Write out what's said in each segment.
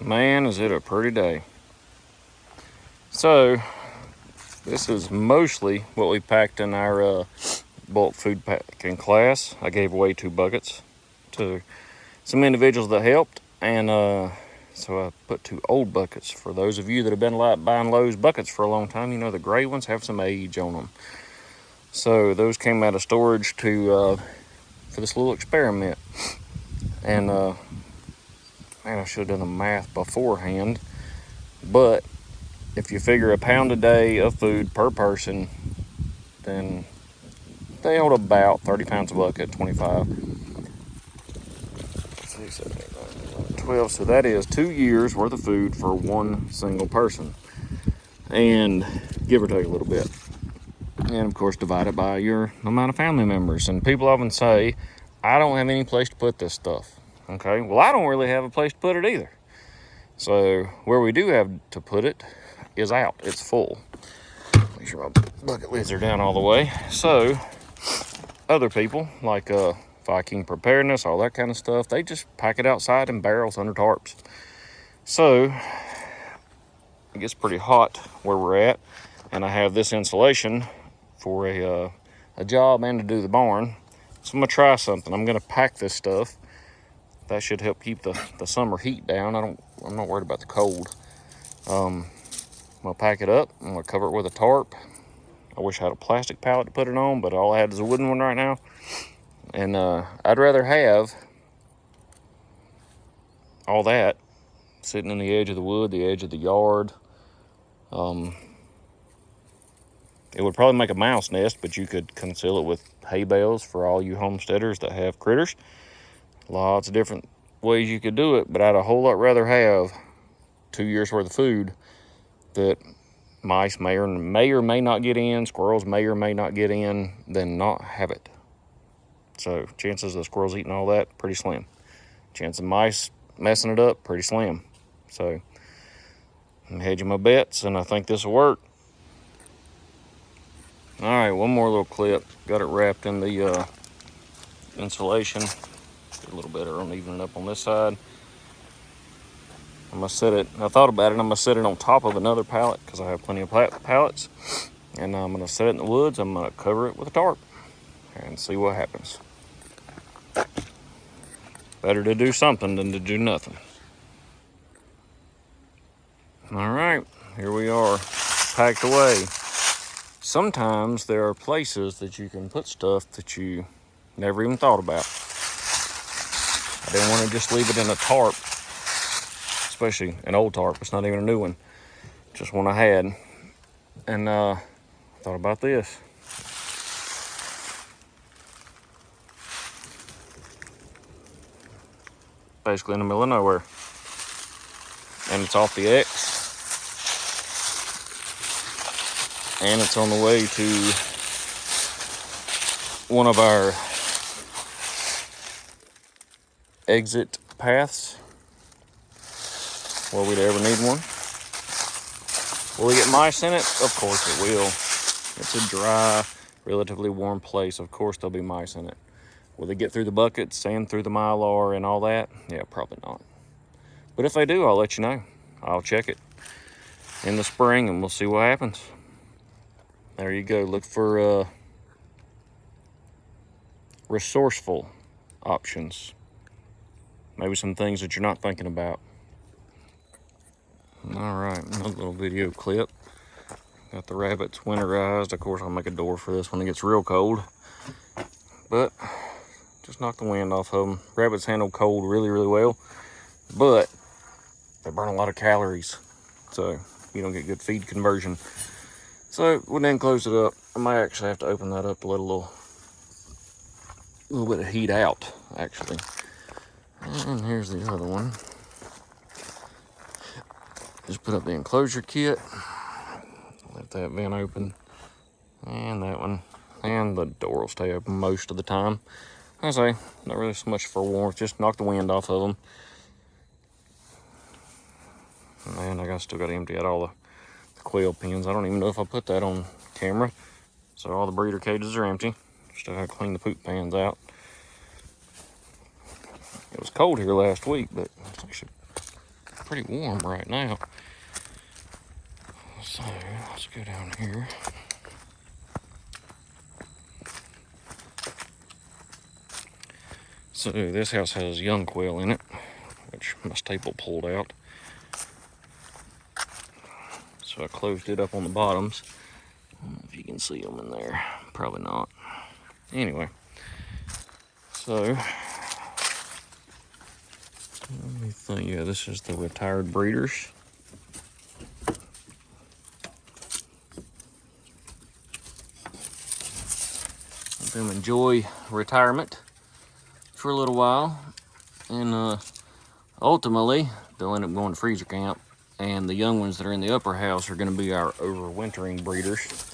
Man, is it a pretty day. So, this is mostly what we packed in our bulk food packing class. I gave away 2 buckets to some individuals that helped, and so I put 2 old buckets. For those of you that have been buying Lowe's buckets for a long time, you know the gray ones have some age on them. So those came out of storage for this little experiment. And man, I should have done the math beforehand, but if you figure a pound a day of food per person, then they hold about 30 pounds a bucket, 25. 6, 7, 8, 9, 11, 12. So that is 2 years worth of food for one single person. And give or take a little bit. And of course, divide it by your amount of family members. And people often say, I don't have any place to put this stuff. Okay, well, I don't really have a place to put it either. So where we do have to put it is out. It's full. Make sure my bucket lids are down all the way. So other people like Viking Preparedness, all that kind of stuff, they just pack it outside in barrels under tarps. So it gets pretty hot where we're at, and I have this insulation for a job and to do the barn. So I'm gonna try something. I'm gonna pack this stuff. That should help keep the summer heat down. I'm not worried about the cold. I'm gonna pack it up. I'm gonna cover it with a tarp. I wish I had a plastic pallet to put it on, but all I had is a wooden one right now. And I'd rather have all that sitting in the edge of the wood, the edge of the yard. It would probably make a mouse nest, but you could conceal it with hay bales for all you homesteaders that have critters. Lots of different ways you could do it, but I'd a whole lot rather have 2 years worth of food that mice may or may not get in, squirrels may or may not get in, than not have it. So chances of squirrels eating all that, pretty slim. Chance of mice messing it up, pretty slim. So I'm hedging my bets, and I think this will work. All right, one more little clip. Got it wrapped in the insulation. Get a little better on evening up on this side. I'm gonna set it, I thought about it, I'm gonna set it on top of another pallet because I have plenty of pallets. And I'm gonna set it in the woods. I'm gonna cover it with a tarp and see what happens. Better to do something than to do nothing. All right, here we are, packed away. Sometimes there are places that you can put stuff that you never even thought about. I didn't want to just leave it in a tarp, especially an old tarp. It's not even a new one, just one I had. And I thought about this. Basically in the middle of nowhere. And it's off the X. And it's on the way to one of our exit paths where we'd ever need one. Will we get mice in it? Of course it will. It's a dry, relatively warm place. Of course there'll be mice in it. Will they get through the buckets and through the mylar and all that? Yeah, probably not. But if they do, I'll let you know. I'll check it in the spring and we'll see what happens. There you go. Look for resourceful options. Maybe some things that you're not thinking about. All right, another little video clip. Got the rabbits winterized. Of course, I'll make a door for this when it gets real cold. But just knock the wind off of them. Rabbits handle cold really, really well, but they burn a lot of calories, so you don't get good feed conversion. So we'll then close it up. I might actually have to open that up to let a little bit of heat out, actually. And here's the other one. Just put up the enclosure kit. Let that vent open. And that one. And the door will stay open most of the time. I say, not really so much for warmth, just knock the wind off of them. And I still got to empty out all the quail pens. I don't even know if I put that on camera. So all the breeder cages are empty. Still have to clean the poop pans out. It was cold here last week, but it's actually pretty warm right now. So let's go down here. So this house has young quail in it, which my staple pulled out. So I closed it up on the bottoms. I don't know if you can see them in there. Probably not. Anyway, so let me think. Yeah, this is the retired breeders. Let them enjoy retirement for a little while, and ultimately they'll end up going to freezer camp, and the young ones that are in the upper house are going to be our overwintering breeders.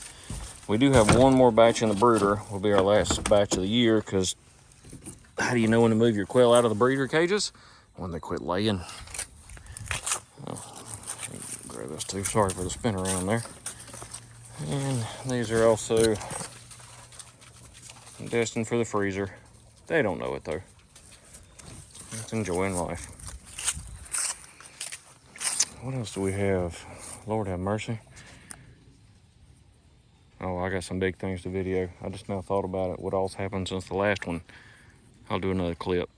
We do have one more batch in the brooder. Will be our last batch of the year, because how do you know when to move your quail out of the breeder cages? When they quit laying. Oh, grab this too. Sorry for the spin around there. And these are also destined for the freezer. They don't know it though. It's enjoying life. What else do we have? Lord have mercy. Oh, I got some big things to video. I just now thought about it, what all's happened since the last one. I'll do another clip.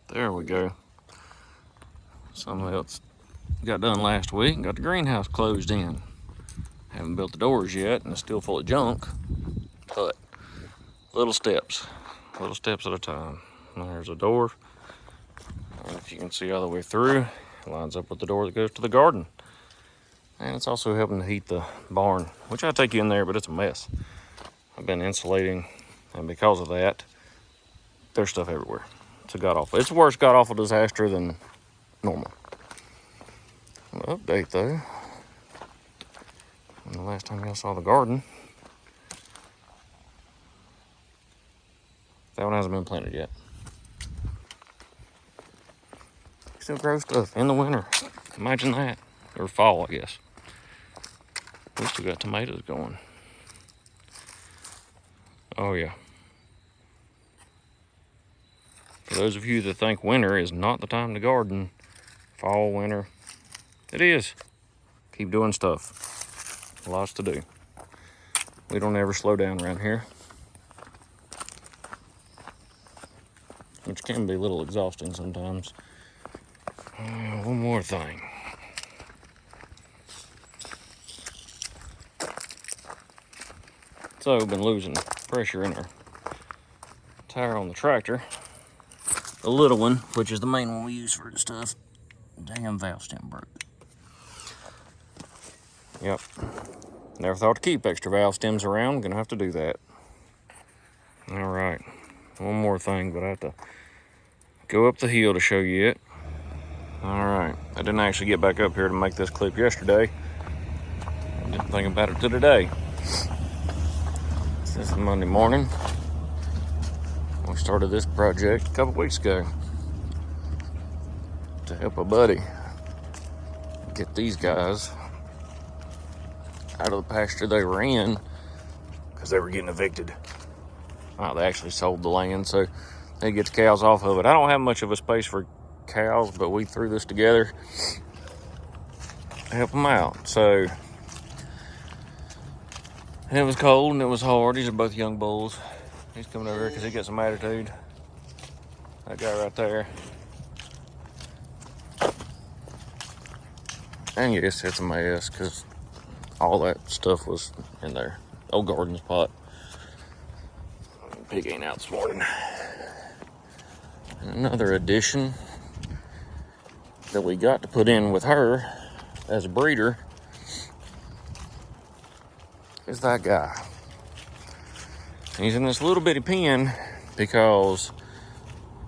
There we go. Something else got done last week. Got the greenhouse closed in. Haven't built the doors yet, and it's still full of junk. But little steps at a time. And there's a door. I don't know if you can see all the way through. It lines up with the door that goes to the garden. And it's also helping to heat the barn, which I take you in there, but it's a mess. I've been insulating, and because of that, there's stuff everywhere. It's a god-awful. It's a worse god-awful disaster than normal. An update, though. When the last time y'all saw the garden, that one hasn't been planted yet. Still grow stuff in the winter. Imagine that. Or fall, I guess. We still got tomatoes going. Oh yeah. For those of you that think winter is not the time to garden, fall, winter, it is. Keep doing stuff. Lots to do. We don't ever slow down around here. Which can be a little exhausting sometimes. One more thing. So we've been losing pressure in our tire on the tractor. The little one, which is the main one we use for the stuff, damn valve stem broke. Yep. Never thought to keep extra valve stems around. Gonna have to do that. All right. One more thing, but I have to go up the hill to show you it. All right. I didn't actually get back up here to make this clip yesterday. I didn't think about it till today. This is Monday morning. We started this project a couple weeks ago to help a buddy get these guys out of the pasture they were in because they were getting evicted. They actually sold the land, so they get the cows off of it. I don't have much of a space for cows, but we threw this together to help them out. So, and it was cold and it was hard. These are both young bulls. He's coming over here because he got some attitude. That guy right there. And yes, it's a mess because all that stuff was in there. Old garden spot. Pig ain't out this morning. Another addition that we got to put in with her as a breeder is that guy. He's in this little bitty pen because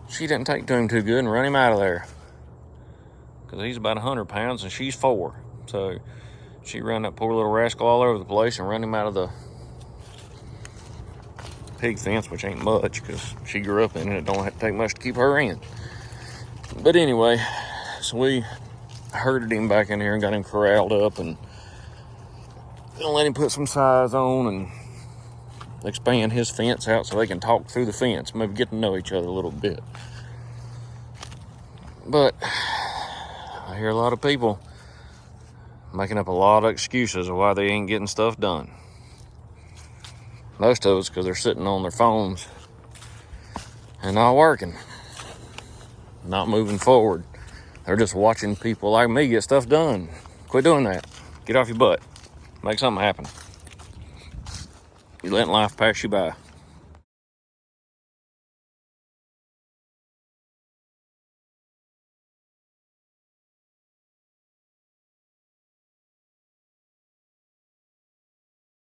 she didn't take to him too good and run him out of there. Because he's about 100 pounds and she's 4. So she ran that poor little rascal all over the place and run him out of the pig fence, which ain't much because she grew up in it. It don't have to take much to keep her in. But anyway, so we herded him back in here and got him corralled up and let him put some size on and expand his fence out so they can talk through the fence, maybe get to know each other a little bit. But hear a lot of people making up a lot of excuses of why they ain't getting stuff done. Most of it's because they're sitting on their phones and not working, not moving forward. They're just watching people like me get stuff done. Quit doing that. Get off your butt. Make something happen. You're letting life pass you by.